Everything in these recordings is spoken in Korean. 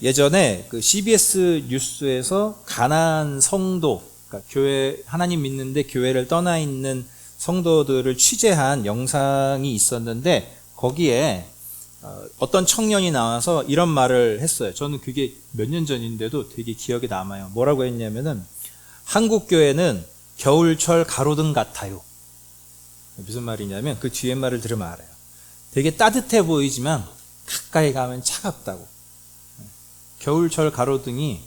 예전에 그 CBS 뉴스에서 가나안 성도, 그러니까 교회, 하나님 믿는데 교회를 떠나 있는 성도들을 취재한 영상이 있었는데, 거기에 어떤 청년이 나와서 이런 말을 했어요. 저는 그게 몇 년 전인데도 되게 기억에 남아요. 뭐라고 했냐면은, 한국 교회는 겨울철 가로등 같아요. 무슨 말이냐면, 그 뒤에 말을 들으면 알아요. 되게 따뜻해 보이지만 가까이 가면 차갑다고. 겨울철 가로등이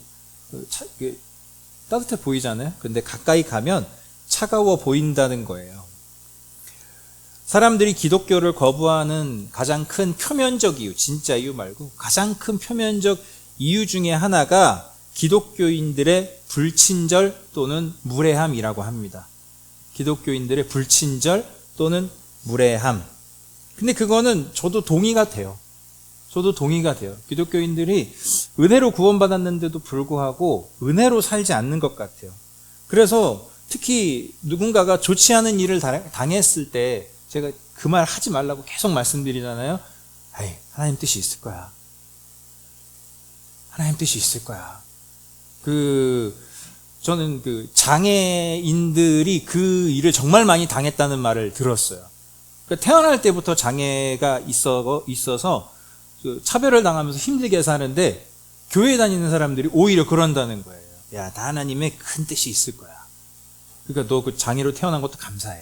따뜻해 보이잖아요. 근데 가까이 가면 차가워 보인다는 거예요. 사람들이 기독교를 거부하는 가장 큰 표면적 이유, 진짜 이유 말고 가장 큰 표면적 이유 중에 하나가 기독교인들의 불친절 또는 무례함이라고 합니다. 기독교인들의 불친절 또는 무례함. 근데 그거는 저도 동의가 돼요. 기독교인들이 은혜로 구원받았는데도 불구하고 은혜로 살지 않는 것 같아요. 그래서 특히 누군가가 좋지 않은 일을 당했을 때 제가 그 말 하지 말라고 계속 말씀드리잖아요. 아이, 하나님 뜻이 있을 거야. 하나님 뜻이 있을 거야. 저는 장애인들이 그 일을 정말 많이 당했다는 말을 들었어요. 그러니까 태어날 때부터 장애가 있어서 차별을 당하면서 힘들게 사는데, 교회 다니는 사람들이 오히려 그런다는 거예요. 야, 다 하나님의 큰 뜻이 있을 거야. 그러니까 너 그 장애로 태어난 것도 감사해.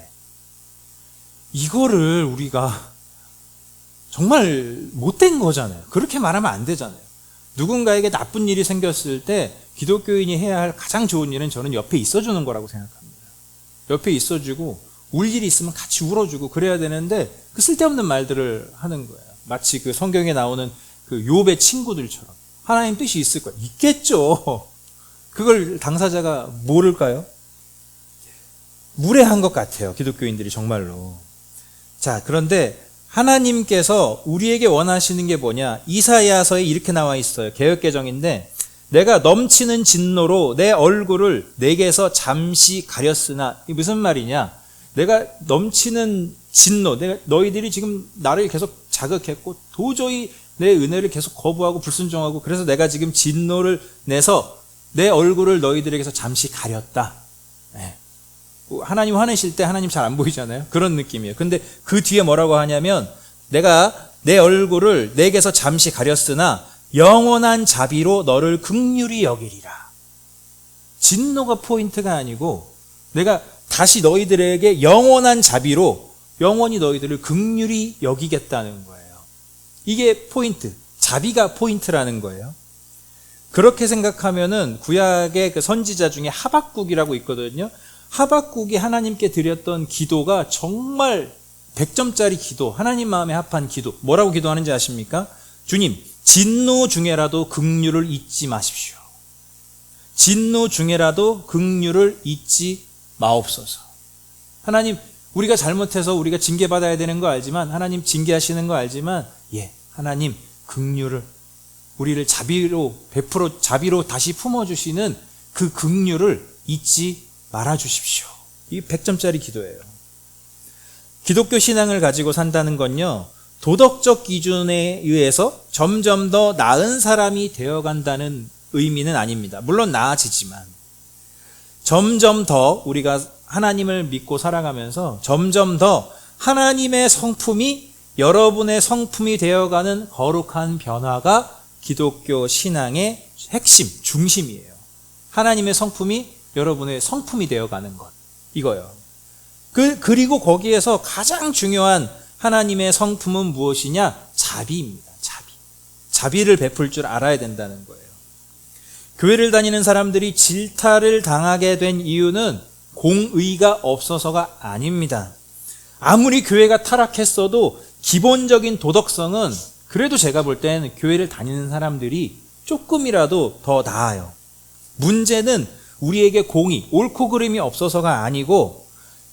이거를 우리가 정말 못된 거잖아요. 그렇게 말하면 안 되잖아요. 누군가에게 나쁜 일이 생겼을 때 기독교인이 해야 할 가장 좋은 일은 저는 옆에 있어주는 거라고 생각합니다. 옆에 있어주고 울 일이 있으면 같이 울어주고 그래야 되는데, 그 쓸데없는 말들을 하는 거예요. 마치 그 성경에 나오는 그 욥의 친구들처럼 하나님 뜻이 있을 거야. 있겠죠. 그걸 당사자가 모를까요? 무례한 것 같아요. 기독교인들이 정말로. 자, 그런데 하나님께서 우리에게 원하시는 게 뭐냐? 이사야서에 이렇게 나와 있어요. 개역개정인데, 내가 넘치는 진노로 내 얼굴을 내게서 잠시 가렸으나, 이게 무슨 말이냐? 내가 넘치는 진노, 너희들이 지금 나를 계속 자극했고 도저히 내 은혜를 계속 거부하고 불순종하고, 그래서 내가 지금 진노를 내서 내 얼굴을 너희들에게서 잠시 가렸다. 네. 하나님 화내실 때 하나님 잘 안 보이잖아요. 그런 느낌이에요. 근데 그 뒤에 뭐라고 하냐면, 내가 내 얼굴을 내게서 잠시 가렸으나 영원한 자비로 너를 긍휼히 여기리라. 진노가 포인트가 아니고, 내가 다시 너희들에게 영원한 자비로 영원히 너희들을 긍휼히 여기겠다는 거예요. 이게 포인트, 자비가 포인트라는 거예요. 그렇게 생각하면은 구약의 그 선지자 중에 하박국이라고 있거든요. 하박국이 하나님께 드렸던 기도가 정말 100점짜리 기도, 하나님 마음에 합한 기도. 뭐라고 기도하는지 아십니까? 주님, 진노 중에라도 긍휼을 잊지 마십시오. 진노 중에라도 긍휼을 잊지 마옵소서. 하나님, 우리가 잘못해서 우리가 징계받아야 되는 거 알지만, 하나님 징계하시는 거 알지만, 하나님 긍휼을, 우리를 자비로 다시 품어주시는 그 긍휼을 잊지 말아주십시오. 이 100점짜리 기도예요. 기독교 신앙을 가지고 산다는 건요, 도덕적 기준에 의해서 점점 더 나은 사람이 되어간다는 의미는 아닙니다. 물론 나아지지만 점점 더 우리가 하나님을 믿고 살아가면서 점점 더 하나님의 성품이 여러분의 성품이 되어가는 거룩한 변화가 기독교 신앙의 핵심, 중심이에요. 하나님의 성품이 여러분의 성품이 되어가는 것, 이거요. 그리고 거기에서 가장 중요한 하나님의 성품은 무엇이냐? 자비입니다. 자비를 베풀 줄 알아야 된다는 거예요. 교회를 다니는 사람들이 질타를 당하게 된 이유는 공의가 없어서가 아닙니다. 아무리 교회가 타락했어도 기본적인 도덕성은 그래도 제가 볼 때는 교회를 다니는 사람들이 조금이라도 더 나아요. 문제는 우리에게 공의, 옳고 그름이 없어서가 아니고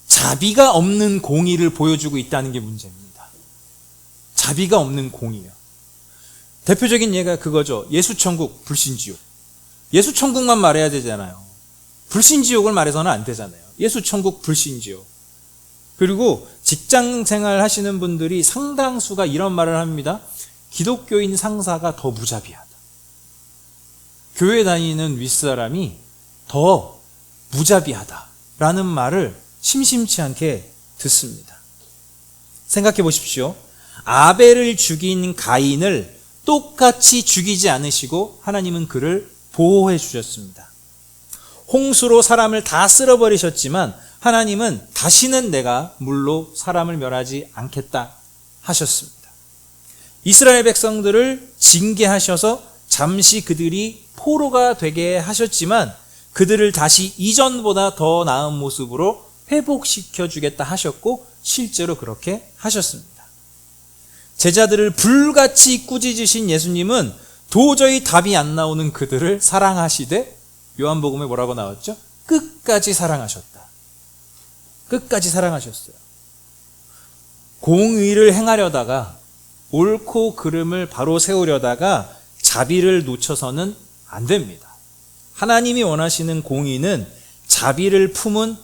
자비가 없는 공의를 보여주고 있다는 게 문제입니다. 자비가 없는 공의요. 대표적인 예가 그거죠. 예수천국, 불신지옥. 예수천국만 말해야 되잖아요. 불신지옥을 말해서는 안 되잖아요. 예수천국, 불신지옥. 그리고 직장생활 하시는 분들이 상당수가 이런 말을 합니다. 기독교인 상사가 더 무자비하다. 교회 다니는 윗사람이 더 무자비하다라는 말을 심심치 않게 듣습니다. 생각해 보십시오. 아벨을 죽인 가인을 똑같이 죽이지 않으시고 하나님은 그를 보호해 주셨습니다. 홍수로 사람을 다 쓸어버리셨지만 하나님은 다시는 내가 물로 사람을 멸하지 않겠다 하셨습니다. 이스라엘 백성들을 징계하셔서 잠시 그들이 포로가 되게 하셨지만 그들을 다시 이전보다 더 나은 모습으로 회복시켜 주겠다 하셨고 실제로 그렇게 하셨습니다. 제자들을 불같이 꾸짖으신 예수님은 도저히 답이 안 나오는 그들을 사랑하시되 요한복음에 뭐라고 나왔죠? 끝까지 사랑하셨다. 끝까지 사랑하셨어요. 공의를 행하려다가 옳고 그름을 바로 세우려다가 자비를 놓쳐서는 안 됩니다. 하나님이 원하시는 공의는 자비를 품은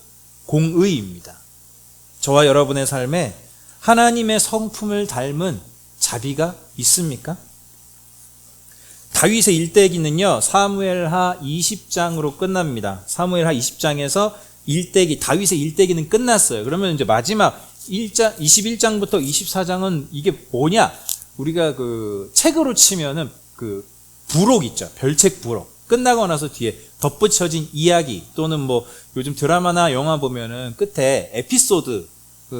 공의입니다. 저와 여러분의 삶에 하나님의 성품을 닮은 자비가 있습니까? 다윗의 일대기는요, 사무엘하 20장으로 끝납니다. 사무엘하 20장에서 다윗의 일대기는 끝났어요. 그러면 이제 마지막 21장부터 24장은 이게 뭐냐? 우리가 그 책으로 치면은 그 부록 있죠. 별책 부록. 끝나고 나서 뒤에 덧붙여진 이야기 또는 뭐 요즘 드라마나 영화 보면은 끝에 에피소드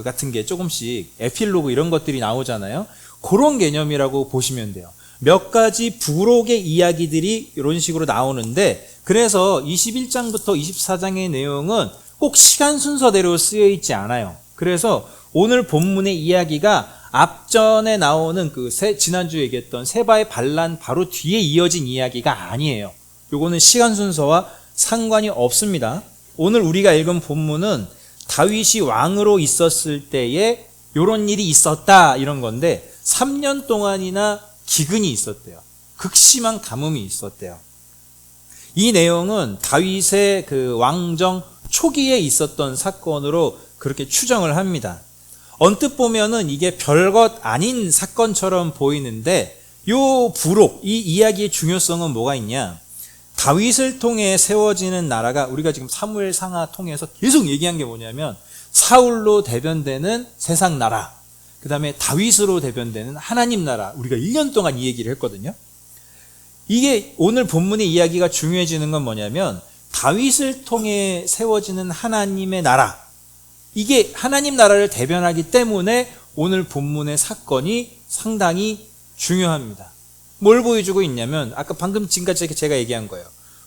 같은 게 조금씩 에필로그 이런 것들이 나오잖아요. 그런 개념이라고 보시면 돼요. 몇 가지 부록의 이야기들이 이런 식으로 나오는데 그래서 21장부터 24장의 내용은 꼭 시간 순서대로 쓰여 있지 않아요. 그래서 오늘 본문의 이야기가 앞전에 나오는 지난주에 얘기했던 세바의 반란 바로 뒤에 이어진 이야기가 아니에요. 요거는 시간 순서와 상관이 없습니다. 오늘 우리가 읽은 본문은 다윗이 왕으로 있었을 때에 요런 일이 있었다 이런 건데 3년 동안이나 기근이 있었대요. 극심한 가뭄이 있었대요. 이 내용은 다윗의 그 왕정 초기에 있었던 사건으로 그렇게 추정을 합니다. 언뜻 보면은 이게 별것 아닌 사건처럼 보이는데 요 부록, 이 이야기의 중요성은 뭐가 있냐? 다윗을 통해 세워지는 나라가 우리가 지금 사무엘상하 통해서 계속 얘기한 게 뭐냐면 사울로 대변되는 세상 나라, 그 다음에 다윗으로 대변되는 하나님 나라. 우리가 1년 동안 이 얘기를 했거든요. 이게 오늘 본문의 이야기가 중요해지는 건 뭐냐면 다윗을 통해 세워지는 하나님의 나라, 이게 하나님 나라를 대변하기 때문에 오늘 본문의 사건이 상당히 중요합니다. 뭘 보여주고 있냐면 아까 방금 지금까지 제가 얘기한 거예요.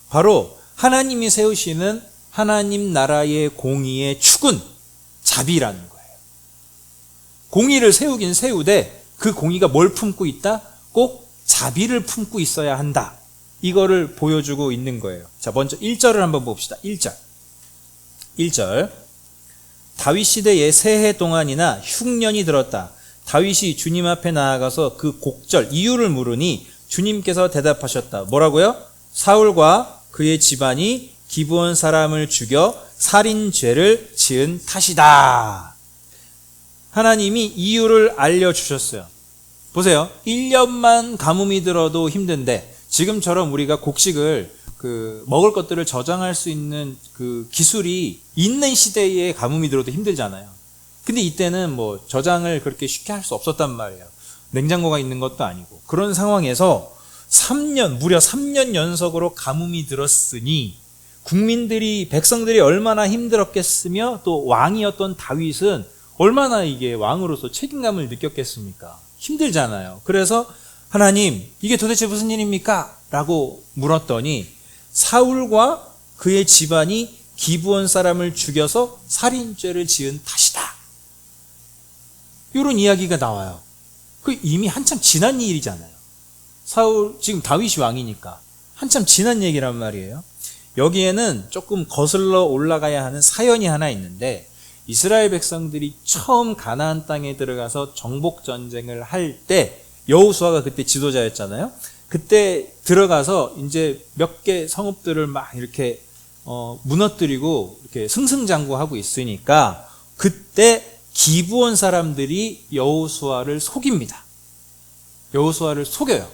바로 하나님이 세우시는 하나님 나라의 공의의 축은 자비라는 거예요. 공의를 세우긴 세우되 그 공의가 뭘 품고 있다? 꼭 자비를 품고 있어야 한다. 이거를 보여주고 있는 거예요. 자, 먼저 1절을 한번 봅시다. 1절. 다윗 시대에 새해 동안이나 흉년이 들었다. 다윗이 주님 앞에 나아가서 그 곡절 이유를 물으니 주님께서 대답하셨다. 뭐라고요? 사울과 그의 집안이 기브온 사람을 죽여 살인죄를 지은 탓이다. 하나님이 이유를 알려주셨어요. 보세요. 1년만 가뭄이 들어도 힘든데 지금처럼 우리가 곡식을 먹을 것들을 저장할 수 있는 그 기술이 있는 시대에 가뭄이 들어도 힘들잖아요. 근데 이때는 뭐 저장을 그렇게 쉽게 할 수 없었단 말이에요. 냉장고가 있는 것도 아니고. 그런 상황에서 무려 3년 연속으로 가뭄이 들었으니 백성들이 얼마나 힘들었겠으며 또 왕이었던 다윗은 얼마나 이게 왕으로서 책임감을 느꼈겠습니까? 힘들잖아요. 그래서 하나님, 이게 도대체 무슨 일입니까? 라고 물었더니 사울과 그의 집안이 기브온 사람을 죽여서 살인죄를 지은 탓이다. 이런 이야기가 나와요. 그 이미 한참 지난 일이잖아요. 지금 다윗이 왕이니까 한참 지난 얘기란 말이에요. 여기에는 조금 거슬러 올라가야 하는 사연이 하나 있는데 이스라엘 백성들이 처음 가나안 땅에 들어가서 정복 전쟁을 할 때 여호수아가 그때 지도자였잖아요. 그때 들어가서 이제 몇 개 성읍들을 막 이렇게 무너뜨리고 이렇게 승승장구하고 있으니까 그때 기브온 사람들이 여호수아를 속입니다. 여호수아를 속여요.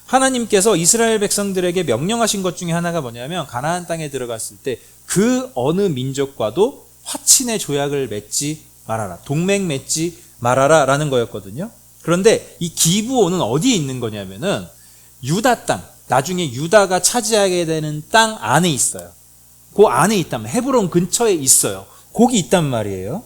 하나님께서 이스라엘 백성들에게 명령하신 것 중에 하나가 뭐냐면 가나안 땅에 들어갔을 때 그 어느 민족과도 화친의 조약을 맺지 말아라. 동맹 맺지 말아라 라는 거였거든요. 그런데 이 기브온은 어디에 있는 거냐면은 유다 땅, 나중에 유다가 차지하게 되는 땅 안에 있어요. 그 안에 있다면 헤브론 근처에 있어요. 거기 있단 말이에요.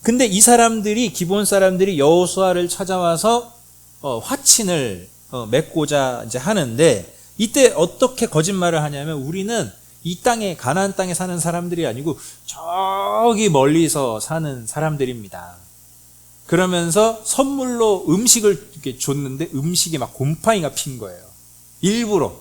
근데 이 사람들이 기브온 사람들이 여호수아를 찾아와서 화친을 맺고자 이제 하는데 이때 어떻게 거짓말을 하냐면 우리는 이 땅에 가나안 땅에 사는 사람들이 아니고 저기 멀리서 사는 사람들입니다. 그러면서 선물로 음식을 이렇게 줬는데 음식에 막 곰팡이가 핀 거예요. 일부러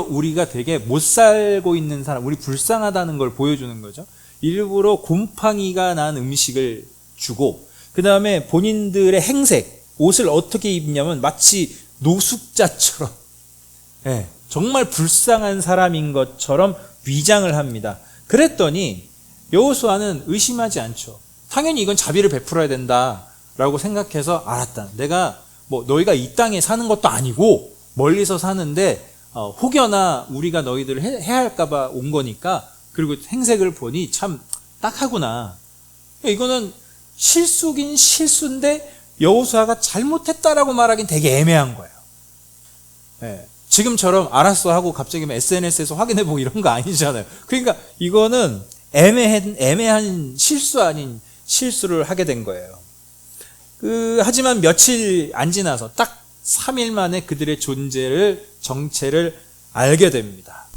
우리가 되게 못 살고 있는 사람, 우리 불쌍하다는 걸 보여주는 거죠. 일부러 곰팡이가 난 음식을 주고 그 다음에 본인들의 행색, 옷을 어떻게 입냐면 마치 노숙자처럼 정말 불쌍한 사람인 것처럼 위장을 합니다. 그랬더니 여호수아는 의심하지 않죠. 당연히 이건 자비를 베풀어야 된다라고 생각해서 알았다. 내가 뭐 너희가 이 땅에 사는 것도 아니고 멀리서 사는데 혹여나 우리가 너희들을 해할까 봐 온 거니까 그리고 행색을 보니 참 딱하구나. 이거는 실수긴 실수인데 여호수아가 잘못했다라고 말하긴 되게 애매한 거예요. 지금처럼 알았어 하고 갑자기 SNS에서 확인해보고 이런 거 아니잖아요. 그러니까 이거는 애매한 실수 아닌 실수를 하게 된 거예요. 하지만 며칠 안 지나서 딱 3일 만에 그들의 정체를 알게 됩니다.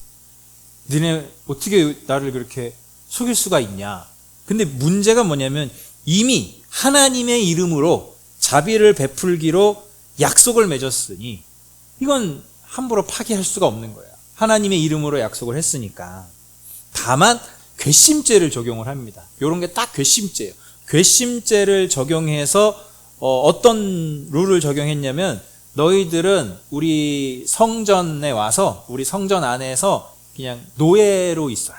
니네 어떻게 나를 그렇게 속일 수가 있냐. 근데 문제가 뭐냐면 이미 하나님의 이름으로 자비를 베풀기로 약속을 맺었으니 이건 함부로 파기할 수가 없는 거예요. 하나님의 이름으로 약속을 했으니까. 다만 괘씸죄를 적용을 합니다. 이런 게 딱 괘씸죄예요. 괘씸죄를 적용해서 어떤 룰을 적용했냐면 너희들은 우리 성전에 와서 우리 성전 안에서 그냥 노예로 있어라.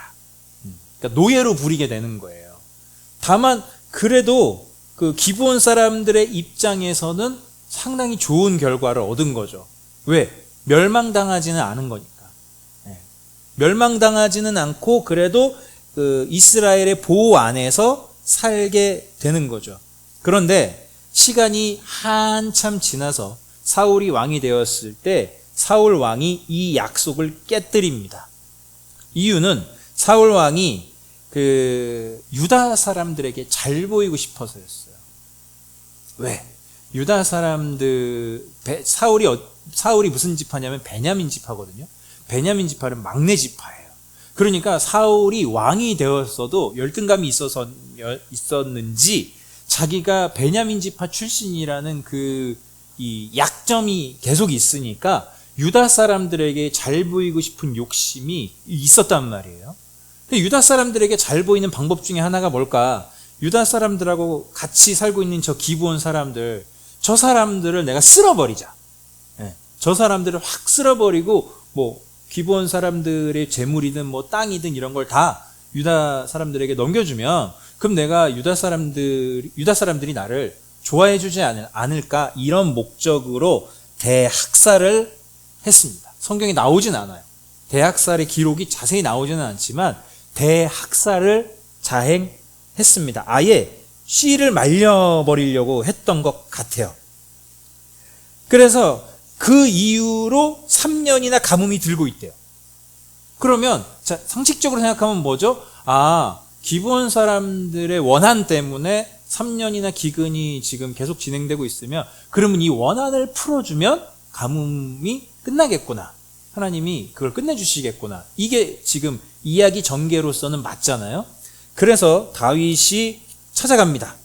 그러니까 노예로 부리게 되는 거예요. 다만 그래도 그 기브온 사람들의 입장에서는 상당히 좋은 결과를 얻은 거죠. 왜? 멸망당하지는 않은 거니까. 멸망당하지는 않고 그래도 그 이스라엘의 보호 안에서 살게 되는 거죠. 그런데 시간이 한참 지나서 사울이 왕이 되었을 때 사울 왕이 이 약속을 깨뜨립니다. 이유는 사울 왕이 그 유다 사람들에게 잘 보이고 싶어서였어요. 왜? 유다 사람들 사울이 무슨 지파냐면 베냐민 지파거든요. 베냐민 지파는 막내 지파예요. 그러니까 사울이 왕이 되었어도 열등감이 있었는지 자기가 베냐민 지파 출신이라는 이 약점이 계속 있으니까 유다 사람들에게 잘 보이고 싶은 욕심이 있었단 말이에요. 근데 유다 사람들에게 잘 보이는 방법 중에 하나가 뭘까? 유다 사람들하고 같이 살고 있는 저 기브온 사람들, 저 사람들을 내가 쓸어버리자. 저 사람들을 확 쓸어버리고 뭐 기브온 사람들의 재물이든 뭐 땅이든 이런 걸 다 유다 사람들에게 넘겨주면 그럼 내가 유다 사람들이 나를 좋아해 주지 않을까 이런 목적으로 대학살을 했습니다. 성경에 나오진 않아요. 대학살의 기록이 자세히 나오지는 않지만 대학살을 자행했습니다. 아예 씨를 말려버리려고 했던 것 같아요. 그래서 그 이후로 3년이나 가뭄이 들고 있대요. 그러면 자, 상식적으로 생각하면 뭐죠? 기브온 사람들의 원한 때문에 3년이나 기근이 지금 계속 진행되고 있으면 그러면 이 원한을 풀어주면 가뭄이 끝나겠구나. 하나님이 그걸 끝내주시겠구나. 이게 지금 이야기 전개로서는 맞잖아요. 그래서 다윗이 찾아갑니다.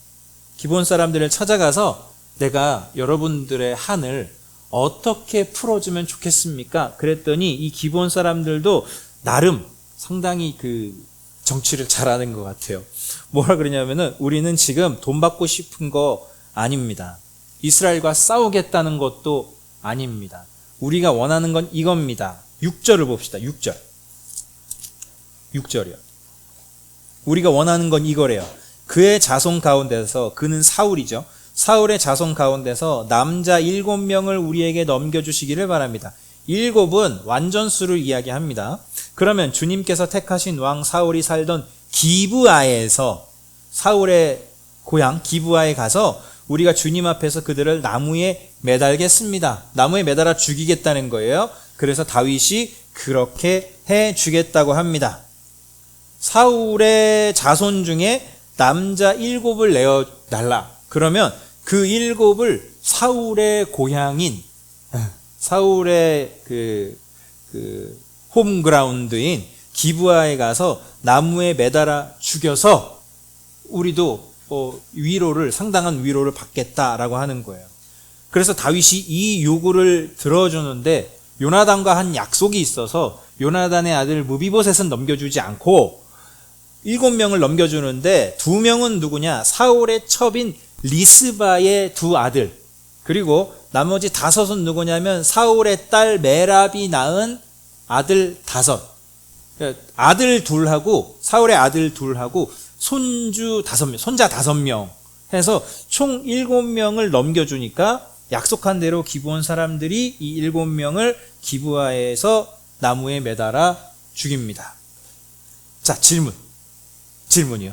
기브온 사람들을 찾아가서 내가 여러분들의 한을 어떻게 풀어주면 좋겠습니까? 그랬더니 이 기브온 사람들도 나름 상당히 그 정치를 잘하는 것 같아요. 뭐라 그러냐면은 우리는 지금 돈 받고 싶은 거 아닙니다. 이스라엘과 싸우겠다는 것도 아닙니다. 우리가 원하는 건 이겁니다. 6절을 봅시다. 6절이요. 우리가 원하는 건 이거래요. 그의 자손 가운데서 그는 사울이죠. 사울의 자손 가운데서 남자 7명을 우리에게 넘겨주시기를 바랍니다. 7은 완전수를 이야기합니다. 그러면 주님께서 택하신 왕 사울이 살던 기브아에서, 사울의 고향 기브아에 가서 우리가 주님 앞에서 그들을 나무에 매달겠습니다. 나무에 매달아 죽이겠다는 거예요. 그래서 다윗이 그렇게 해 주겠다고 합니다. 사울의 자손 중에 남자 7을 내어달라. 그러면 그 7을 사울의 고향인, 사울의 홈그라운드인 기브아에 가서 나무에 매달아 죽여서 우리도 상당한 위로를 받겠다라고 하는 거예요. 그래서 다윗이 이 요구를 들어주는데 요나단과 한 약속이 있어서 요나단의 아들 무비보셋은 넘겨주지 않고 7명을 넘겨주는데 2명은 누구냐? 사울의 첩인 리스바의 2 아들, 그리고 나머지 5은 누구냐면 사울의 딸 메랍이 낳은 아들 5, 아들 2하고 사울의 아들 2하고 손주 5명, 손자 5명 해서 총 7명을 넘겨주니까 약속한 대로 기브온 사람들이 이 7명을 기브아에서 나무에 매달아 죽입니다. 자, 질문이요.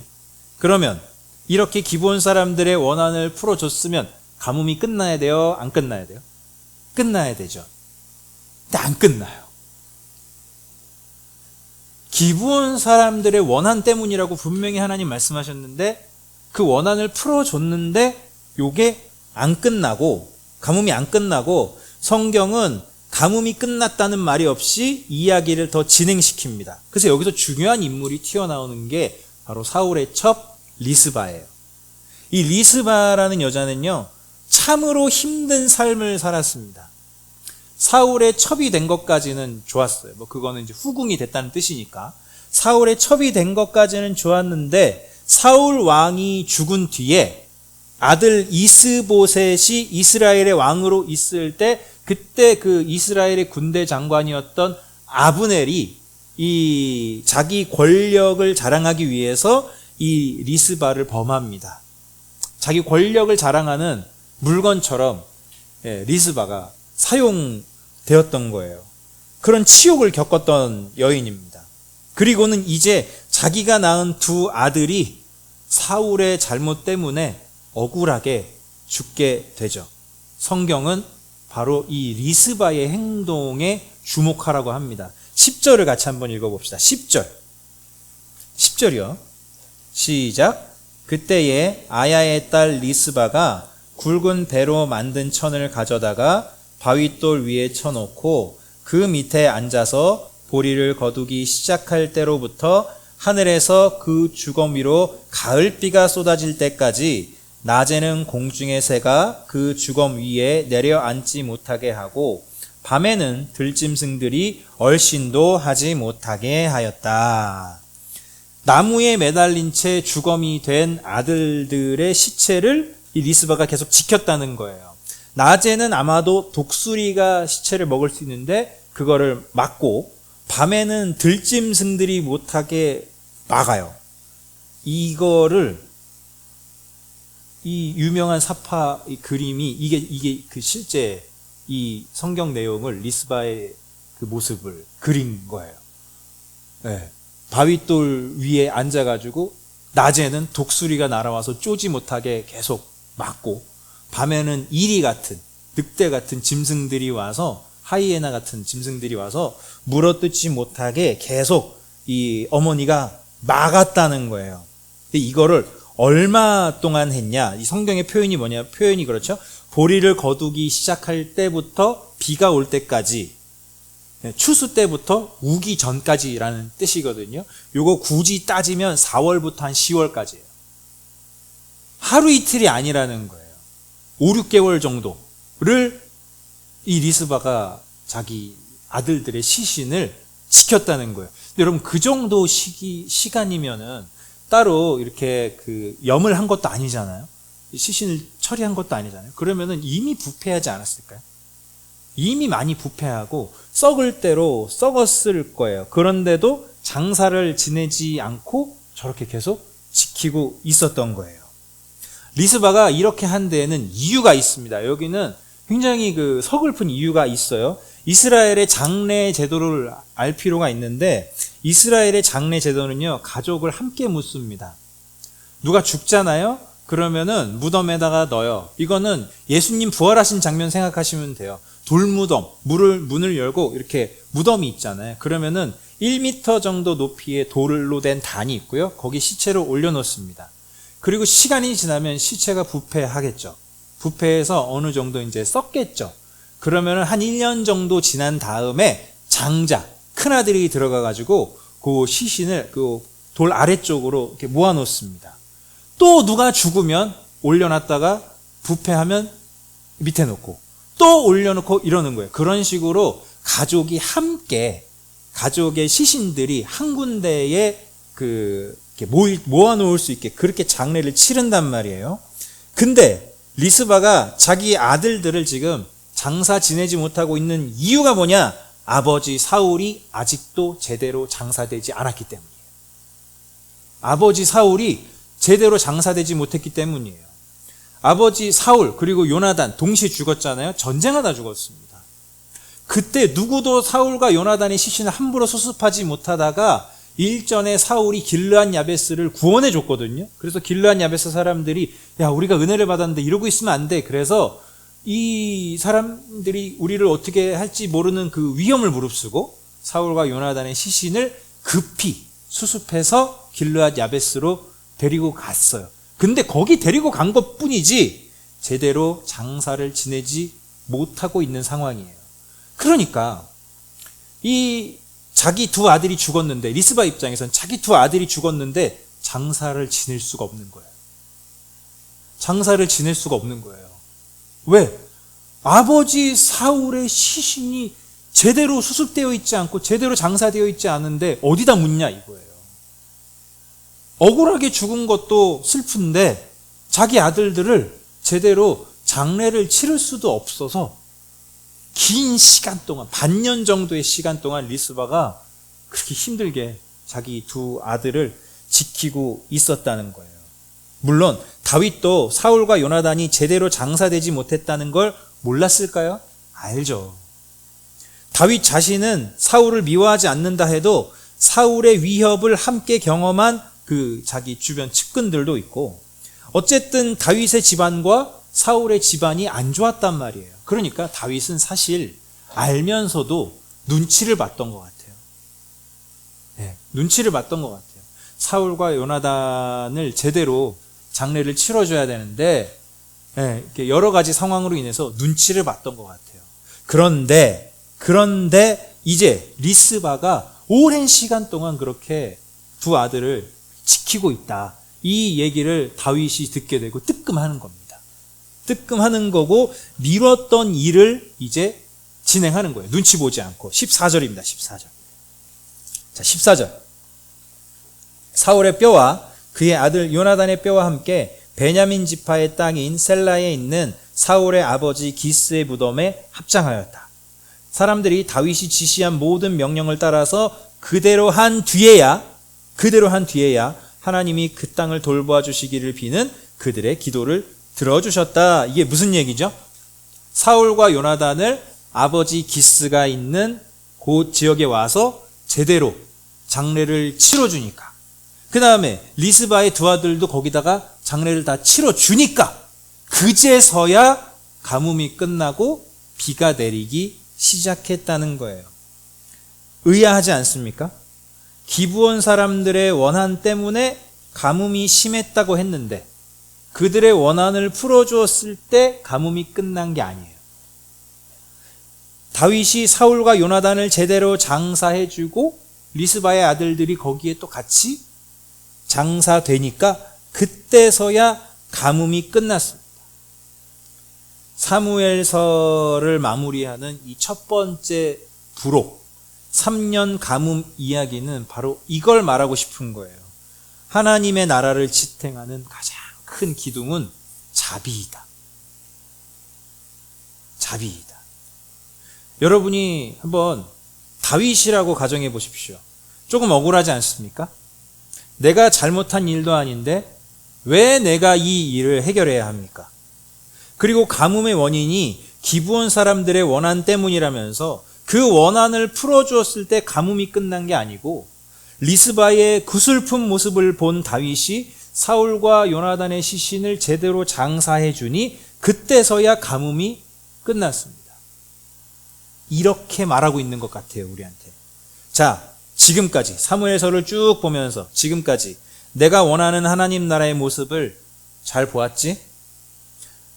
그러면 이렇게 기브온 사람들의 원한을 풀어줬으면 가뭄이 끝나야 돼요? 안 끝나야 돼요? 끝나야 되죠. 근데 안 끝나요. 기브온 사람들의 원한 때문이라고 분명히 하나님 말씀하셨는데 그 원한을 풀어줬는데 요게 안 끝나고, 가뭄이 안 끝나고, 성경은 가뭄이 끝났다는 말이 없이 이야기를 더 진행시킵니다. 그래서 여기서 중요한 인물이 튀어나오는 게 바로 사울의 첩 리스바예요. 이 리스바라는 여자는요, 참으로 힘든 삶을 살았습니다. 사울의 첩이 된 것까지는 좋았어요. 그거는 이제 후궁이 됐다는 뜻이니까. 사울의 첩이 된 것까지는 좋았는데 사울 왕이 죽은 뒤에 아들 이스보셋이 이스라엘의 왕으로 있을 때, 그때 그 이스라엘의 군대 장관이었던 아브넬이 이 자기 권력을 자랑하기 위해서 이 리스바를 범합니다. 자기 권력을 자랑하는 물건처럼 리스바가 사용되었던 거예요. 그런 치욕을 겪었던 여인입니다. 그리고는 이제 자기가 낳은 2 아들이 사울의 잘못 때문에 억울하게 죽게 되죠. 성경은 바로 이 리스바의 행동에 주목하라고 합니다. 10절을 같이 한번 읽어봅시다. 10절이요. 시작. 그때에 아야의 딸 리스바가 굵은 배로 만든 천을 가져다가 바윗돌 위에 쳐놓고 그 밑에 앉아서 보리를 거두기 시작할 때로부터 하늘에서 그 주검 위로 가을비가 쏟아질 때까지 낮에는 공중의 새가 그 주검 위에 내려앉지 못하게 하고 밤에는 들짐승들이 얼씬도 하지 못하게 하였다. 나무에 매달린 채 주검이 된 아들들의 시체를 이 리스바가 계속 지켰다는 거예요. 낮에는 아마도 독수리가 시체를 먹을 수 있는데 그거를 막고, 밤에는 들짐승들이 못하게 막아요. 이거를, 이 유명한 사파 이 그림이 이게 그 실제 이 성경 내용을, 리스바의 그 모습을 그린 거예요. 네. 바윗돌 위에 앉아가지고 낮에는 독수리가 날아와서 쪼지 못하게 계속 막고, 밤에는 이리 같은, 늑대 같은 짐승들이 와서, 하이에나 같은 짐승들이 와서 물어뜯지 못하게 계속 이 어머니가 막았다는 거예요. 근데 이거를 얼마 동안 했냐? 이 성경의 표현이 뭐냐? 표현이 그렇죠? 보리를 거두기 시작할 때부터 비가 올 때까지, 추수 때부터 우기 전까지라는 뜻이거든요. 요거 굳이 따지면 4월부터 한 10월까지예요. 하루 이틀이 아니라는 거예요. 5, 6개월 정도를 이 리스바가 자기 아들들의 시신을 지켰다는 거예요. 근데 여러분, 그 정도 시간이면은 따로 이렇게 그 염을 한 것도 아니잖아요. 시신을 처리한 것도 아니잖아요. 그러면은 이미 부패하지 않았을까요? 이미 많이 부패하고 썩을 대로 썩었을 거예요. 그런데도 장사를 지내지 않고 저렇게 계속 지키고 있었던 거예요. 리스바가 이렇게 한 데에는 이유가 있습니다. 여기는 굉장히 그 서글픈 이유가 있어요. 이스라엘의 장례 제도를 알 필요가 있는데, 이스라엘의 장례 제도는요, 가족을 함께 묻습니다. 누가 죽잖아요? 그러면은 무덤에다가 넣어요. 이거는 예수님 부활하신 장면 생각하시면 돼요. 돌무덤, 문을 열고 이렇게 무덤이 있잖아요. 그러면은 1m 정도 높이의 돌로 된 단이 있고요. 거기 시체를 올려놓습니다. 그리고 시간이 지나면 시체가 부패하겠죠. 부패해서 어느 정도 이제 썩겠죠. 그러면은 한 1년 정도 지난 다음에 장자, 큰아들이 들어가가지고 그 시신을 그 돌 아래쪽으로 이렇게 모아놓습니다. 또 누가 죽으면 올려놨다가 부패하면 밑에 놓고 또 올려놓고 이러는 거예요. 그런 식으로 가족이 함께, 가족의 시신들이 한 군데에 모아놓을 수 있게 그렇게 장례를 치른단 말이에요. 근데 리스바가 자기 아들들을 지금 장사 지내지 못하고 있는 이유가 뭐냐? 아버지 사울이 아직도 제대로 장사되지 않았기 때문이에요. 아버지 사울이 제대로 장사되지 못했기 때문이에요. 아버지 사울 그리고 요나단 동시에 죽었잖아요. 전쟁하다 죽었습니다. 그때 누구도 사울과 요나단의 시신을 함부로 수습하지 못하다가 일전에 사울이 길르앗 야베스를 구원해 줬거든요. 그래서 길르앗 야베스 사람들이 야, 우리가 은혜를 받았는데 이러고 있으면 안 돼. 그래서 이 사람들이 우리를 어떻게 할지 모르는 그 위험을 무릅쓰고 사울과 요나단의 시신을 급히 수습해서 길르앗 야베스로 데리고 갔어요. 근데 거기 데리고 간 것뿐이지 제대로 장사를 지내지 못하고 있는 상황이에요. 그러니까 이 자기 두 아들이 죽었는데, 리스바 입장에서는 자기 두 아들이 죽었는데 장사를 지낼 수가 없는 거예요. 장사를 지낼 수가 없는 거예요. 왜? 아버지 사울의 시신이 제대로 수습되어 있지 않고 제대로 장사되어 있지 않은데 어디다 묻냐 이거예요. 억울하게 죽은 것도 슬픈데 자기 아들들을 제대로 장례를 치를 수도 없어서 긴 시간 동안, 반년 정도의 시간 동안 리스바가 그렇게 힘들게 자기 두 아들을 지키고 있었다는 거예요. 물론 다윗도 사울과 요나단이 제대로 장사되지 못했다는 걸 몰랐을까요? 알죠. 다윗 자신은 사울을 미워하지 않는다 해도 사울의 위협을 함께 경험한 그 자기 주변 측근들도 있고, 어쨌든 다윗의 집안과 사울의 집안이 안 좋았단 말이에요. 그러니까 다윗은 사실 알면서도 눈치를 봤던 것 같아요. 네, 눈치를 봤던 것 같아요. 사울과 요나단을 제대로 장례를 치러줘야 되는데 네, 여러 가지 상황으로 인해서 눈치를 봤던 것 같아요. 그런데 이제 리스바가 오랜 시간 동안 그렇게 두 아들을 지키고 있다. 이 얘기를 다윗이 듣게 되고 뜨끔하는 겁니다. 뜨끔하는 거고 미뤘던 일을 이제 진행하는 거예요. 눈치 보지 않고. 14절입니다. 14절. 자, 14절. 사울의 뼈와 그의 아들 요나단의 뼈와 함께 베냐민 지파의 땅인 셀라에 있는 사울의 아버지 기스의 무덤에 합장하였다. 사람들이 다윗이 지시한 모든 명령을 따라서 그대로 한 뒤에야 하나님이 그 땅을 돌보아 주시기를 비는 그들의 기도를 들어주셨다. 이게 무슨 얘기죠? 사울과 요나단을 아버지 기스가 있는 그 지역에 와서 제대로 장례를 치러주니까, 그 다음에 리스바의 두 아들도 거기다가 장례를 다 치러주니까 그제서야 가뭄이 끝나고 비가 내리기 시작했다는 거예요. 의아하지 않습니까? 기브온 사람들의 원한 때문에 가뭄이 심했다고 했는데 그들의 원한을 풀어주었을 때 가뭄이 끝난 게 아니에요. 다윗이 사울과 요나단을 제대로 장사해주고 리스바의 아들들이 거기에 또 같이 장사되니까 그때서야 가뭄이 끝났습니다. 사무엘서를 마무리하는 이 첫 번째 부록 3년 가뭄 이야기는 바로 이걸 말하고 싶은 거예요. 하나님의 나라를 지탱하는 가장 큰 기둥은 자비이다. 자비이다. 여러분이 한번 다윗이라고 가정해 보십시오. 조금 억울하지 않습니까? 내가 잘못한 일도 아닌데 왜 내가 이 일을 해결해야 합니까? 그리고 가뭄의 원인이 기브온 사람들의 원한 때문이라면서 그 원한을 풀어주었을 때 가뭄이 끝난 게 아니고 리스바의 구슬픈 모습을 본 다윗이 사울과 요나단의 시신을 제대로 장사해 주니 그때서야 가뭄이 끝났습니다. 이렇게 말하고 있는 것 같아요, 우리한테. 자, 지금까지 사무엘서를 쭉 보면서 지금까지 내가 원하는 하나님 나라의 모습을 잘 보았지?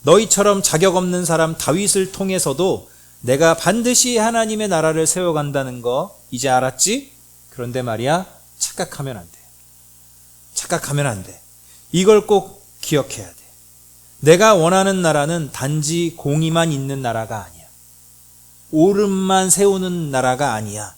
너희처럼 자격 없는 사람 다윗을 통해서도 내가 반드시 하나님의 나라를 세워간다는 거 이제 알았지? 그런데 말이야, 착각하면 안 돼. 착각하면 안 돼. 이걸 꼭 기억해야 돼. 내가 원하는 나라는 단지 공의만 있는 나라가 아니야. 옳음만 세우는 나라가 아니야.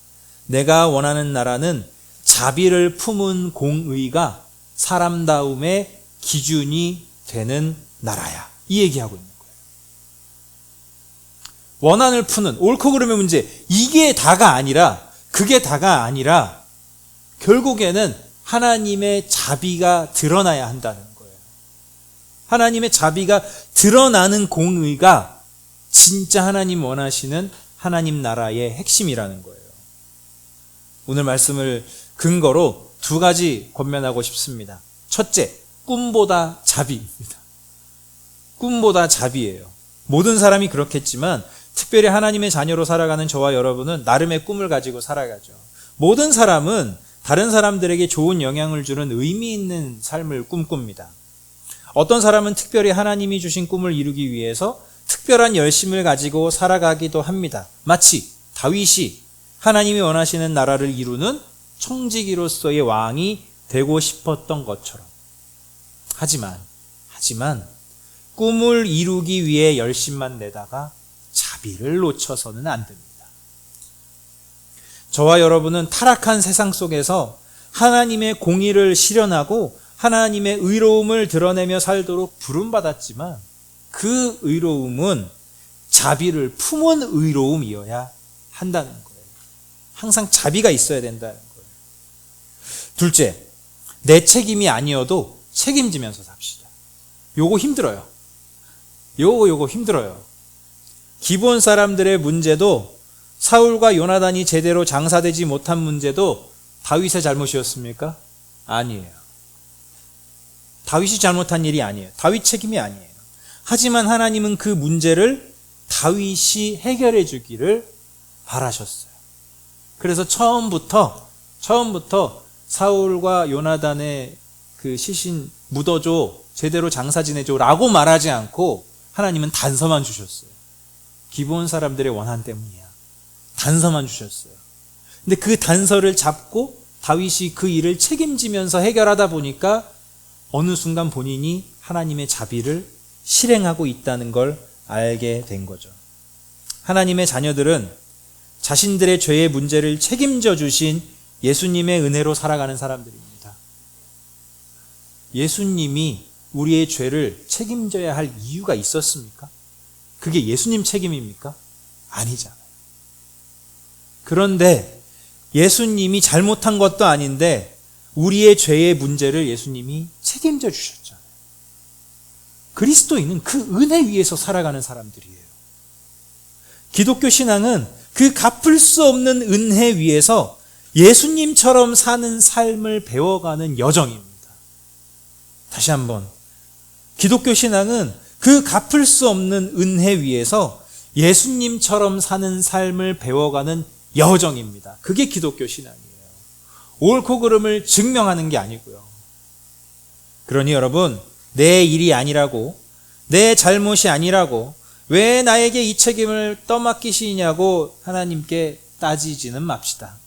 내가 원하는 나라는 자비를 품은 공의가 사람다움의 기준이 되는 나라야. 이 얘기하고 있는 거예요. 원한을 푸는 옳고 그름의 문제, 이게 다가 아니라, 그게 다가 아니라 결국에는 하나님의 자비가 드러나야 한다는 거예요. 하나님의 자비가 드러나는 공의가 진짜 하나님 원하시는 하나님 나라의 핵심이라는 거예요. 오늘 말씀을 근거로 두 가지 권면하고 싶습니다. 첫째, 꿈보다 자비입니다. 꿈보다 자비예요. 모든 사람이 그렇겠지만 특별히 하나님의 자녀로 살아가는 저와 여러분은 나름의 꿈을 가지고 살아가죠. 모든 사람은 다른 사람들에게 좋은 영향을 주는 의미 있는 삶을 꿈꿉니다. 어떤 사람은 특별히 하나님이 주신 꿈을 이루기 위해서 특별한 열심을 가지고 살아가기도 합니다. 마치 다윗이 하나님이 원하시는 나라를 이루는 청지기로서의 왕이 되고 싶었던 것처럼. 하지만 꿈을 이루기 위해 열심만 내다가 자비를 놓쳐서는 안 됩니다. 저와 여러분은 타락한 세상 속에서 하나님의 공의를 실현하고 하나님의 의로움을 드러내며 살도록 부름받았지만 그 의로움은 자비를 품은 의로움이어야 한다는 거예요. 항상 자비가 있어야 된다는 거예요. 둘째, 내 책임이 아니어도 책임지면서 삽시다. 요거 힘들어요. 요거 힘들어요. 기브온 사람들의 문제도 사울과 요나단이 제대로 장사되지 못한 문제도 다윗의 잘못이었습니까? 아니에요. 다윗이 잘못한 일이 아니에요. 다윗 책임이 아니에요. 하지만 하나님은 그 문제를 다윗이 해결해 주기를 바라셨어요. 그래서 처음부터 사울과 요나단의 그 시신 묻어줘, 제대로 장사 지내줘 라고 말하지 않고 하나님은 단서만 주셨어요. 기브온 사람들의 원한 때문이야. 단서만 주셨어요. 근데 그 단서를 잡고 다윗이 그 일을 책임지면서 해결하다 보니까 어느 순간 본인이 하나님의 자비를 실행하고 있다는 걸 알게 된 거죠. 하나님의 자녀들은 자신들의 죄의 문제를 책임져 주신 예수님의 은혜로 살아가는 사람들입니다. 예수님이 우리의 죄를 책임져야 할 이유가 있었습니까? 그게 예수님 책임입니까? 아니잖아요. 그런데 예수님이 잘못한 것도 아닌데 우리의 죄의 문제를 예수님이 책임져 주셨잖아요. 그리스도인은 그 은혜 위에서 살아가는 사람들이에요. 기독교 신앙은 그 갚을 수 없는 은혜 위에서 예수님처럼 사는 삶을 배워가는 여정입니다. 다시 한번, 기독교 신앙은 그 갚을 수 없는 은혜 위에서 예수님처럼 사는 삶을 배워가는 여정입니다. 그게 기독교 신앙이에요. 옳고 그름을 증명하는 게 아니고요. 그러니 여러분, 내 일이 아니라고, 내 잘못이 아니라고 왜 나에게 이 책임을 떠맡기시냐고 하나님께 따지지는 맙시다.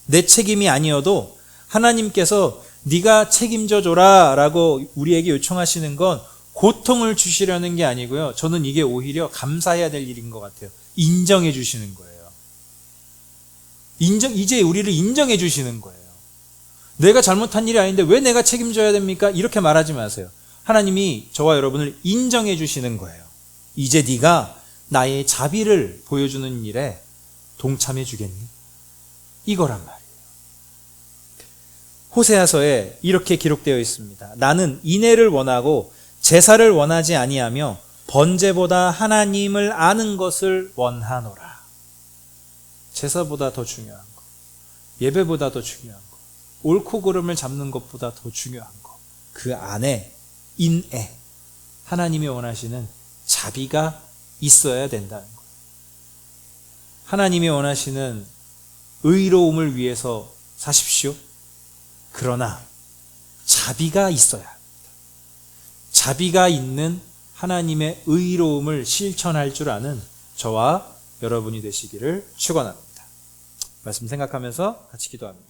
내 책임이 아니어도 하나님께서 네가 책임져 줘라 라고 우리에게 요청하시는 건 고통을 주시려는 게 아니고요. 저는 이게 오히려 감사해야 될 일인 것 같아요. 인정해 주시는 거예요. 이제 우리를 인정해 주시는 거예요. 내가 잘못한 일이 아닌데 왜 내가 책임져야 됩니까? 이렇게 말하지 마세요. 하나님이 저와 여러분을 인정해 주시는 거예요. 이제 네가 나의 자비를 보여주는 일에 동참해 주겠니? 이거란 말이에요. 호세아서에 이렇게 기록되어 있습니다. 나는 인애를 원하고 제사를 원하지 아니하며 번제보다 하나님을 아는 것을 원하노라. 제사보다 더 중요한 거, 예배보다 더 중요한 거, 옳고 그름을 잡는 것보다 더 중요한 거, 그 안에 인애, 하나님이 원하시는 자비가 있어야 된다는 거예요. 하나님이 원하시는 의로움을 위해서 사십시오. 그러나 자비가 있어야 합니다. 자비가 있는 하나님의 의로움을 실천할 줄 아는 저와 여러분이 되시기를 축원합니다. 말씀 생각하면서 같이 기도합니다.